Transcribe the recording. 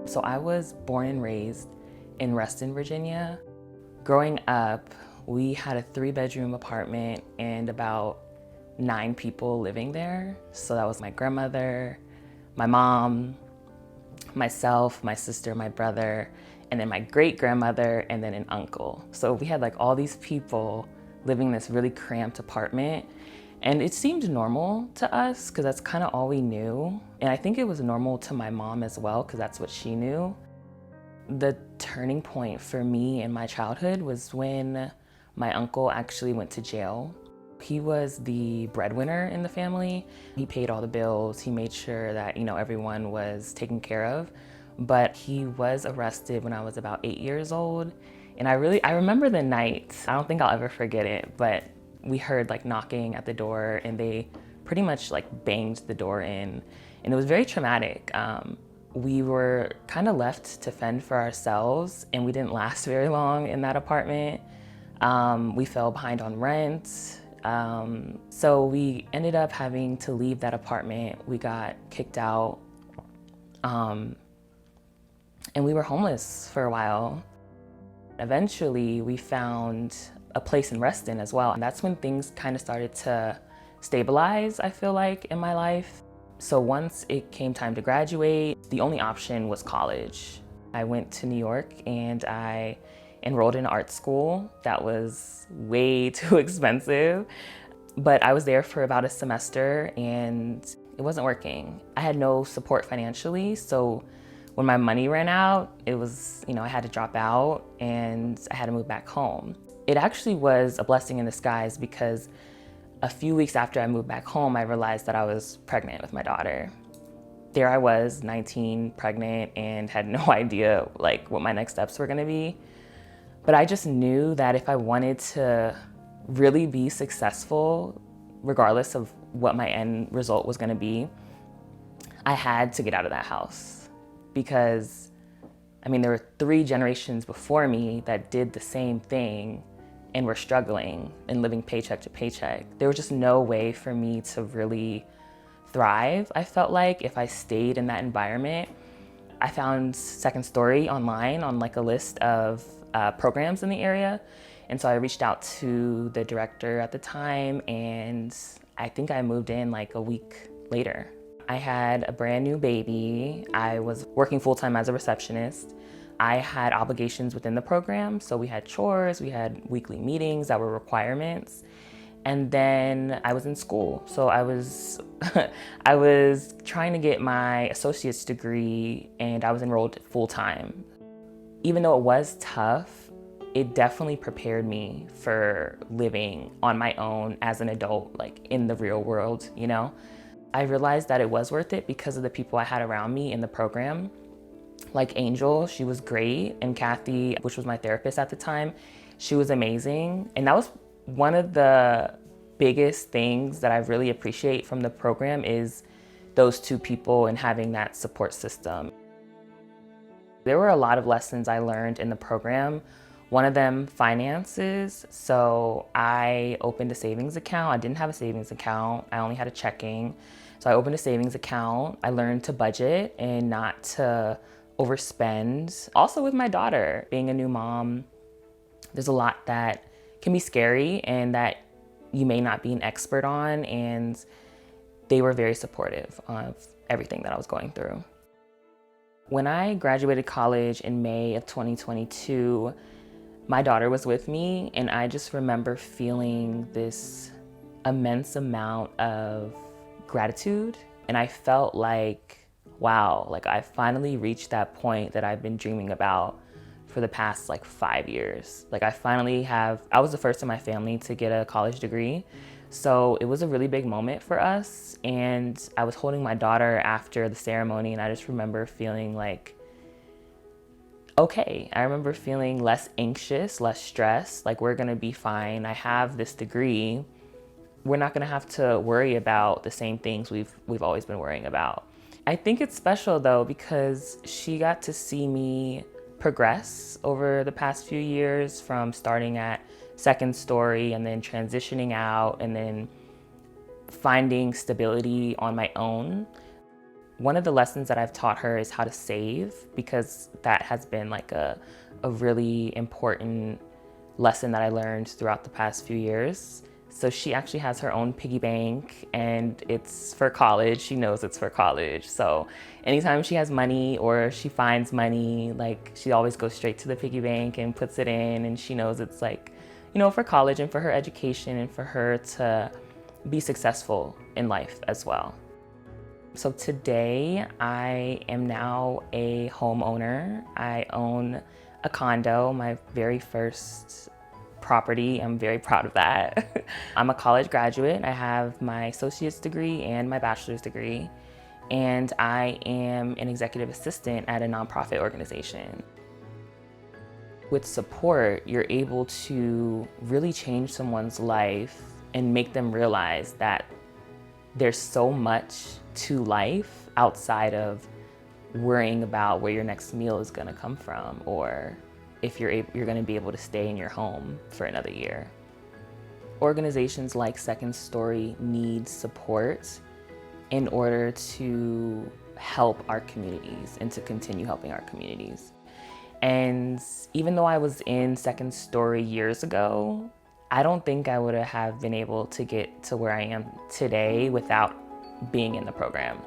So I was born and raised in Reston, Virginia. Growing up, we had a 3-bedroom apartment and about 9 people living there. So that was my grandmother, my mom, myself, my sister, my brother, and then my great-grandmother, and then an uncle. So we had like all these people living in this really cramped apartment. And it seemed normal to us because that's kind of all we knew. And I think it was normal to my mom as well because that's what she knew. The turning point for me in my childhood was when my uncle actually went to jail. He was the breadwinner in the family. He paid all the bills. He made sure that, everyone was taken care of. But he was arrested when I was about 8 years old. And I remember the night. I don't think I'll ever forget it, but we heard like knocking at the door and they pretty much like banged the door in. And it was very traumatic. We were kind of left to fend for ourselves and we didn't last very long in that apartment. We fell behind on rent. So we ended up having to leave that apartment. We got kicked out. And we were homeless for a while. Eventually, we found a place in Reston as well. And that's when things kind of started to stabilize, I feel like, in my life. So once it came time to graduate, the only option was college. I went to New York and I enrolled in art school. That was way too expensive, but I was there for about a semester and it wasn't working. I had no support financially, so when my money ran out, it was, I had to drop out and I had to move back home. It actually was a blessing in disguise because a few weeks after I moved back home, I realized that I was pregnant with my daughter. There I was, 19, pregnant, and had no idea like what my next steps were gonna be. But I just knew that if I wanted to really be successful, regardless of what my end result was gonna be, I had to get out of that house. Because, there were 3 generations before me that did the same thing and were struggling and living paycheck to paycheck. There was just no way for me to really thrive, I felt like, if I stayed in that environment. I found Second Story online on like a list of programs in the area. And so I reached out to the director at the time and I think I moved in like a week later. I had a brand new baby. I was working full-time as a receptionist. I had obligations within the program. So we had chores, we had weekly meetings that were requirements. And then I was in school. So I was I was trying to get my associate's degree and I was enrolled full-time. Even though it was tough, it definitely prepared me for living on my own as an adult, like in the real world, I realized that it was worth it because of the people I had around me in the program. Like Angel, she was great, and Kathy, which was my therapist at the time, she was amazing. And that was one of the biggest things that I really appreciate from the program is those 2 people and having that support system. There were a lot of lessons I learned in the program. One of them, finances. So I opened a savings account. I didn't have a savings account. I only had a checking. So I opened a savings account. I learned to budget and not to overspend. Also with my daughter, being a new mom, there's a lot that can be scary and that you may not be an expert on. And they were very supportive of everything that I was going through. When I graduated college in May of 2022, my daughter was with me and I just remember feeling this immense amount of gratitude. And I felt like, wow, like I finally reached that point that I've been dreaming about for the past like 5 years. Like I was the first in my family to get a college degree. So it was a really big moment for us. And I was holding my daughter after the ceremony and I just remember feeling like, okay. I remember feeling less anxious, less stressed, like we're gonna be fine. I have this degree. We're not gonna have to worry about the same things we've always been worrying about. I think it's special though because she got to see me progress over the past few years from starting at Second Story and then transitioning out and then finding stability on my own. One of the lessons that I've taught her is how to save, because that has been like a really important lesson that I learned throughout the past few years. So she actually has her own piggy bank, and it's for college. She knows it's for college. So anytime she has money or she finds money, like she always goes straight to the piggy bank and puts it in, and she knows it's like, you know, for college and for her education and for her to be successful in life as well. So today I am now a homeowner. I own a condo, my very first property. I'm very proud of that. I'm a college graduate. I have my associate's degree and my bachelor's degree, and I am an executive assistant at a nonprofit organization. With support, you're able to really change someone's life and make them realize that there's so much to life outside of worrying about where your next meal is going to come from, or if you're going to be able to stay in your home for another year. Organizations like Second Story need support in order to help our communities and to continue helping our communities. And even though I was in Second Story years ago, I don't think I would have been able to get to where I am today without being in the program.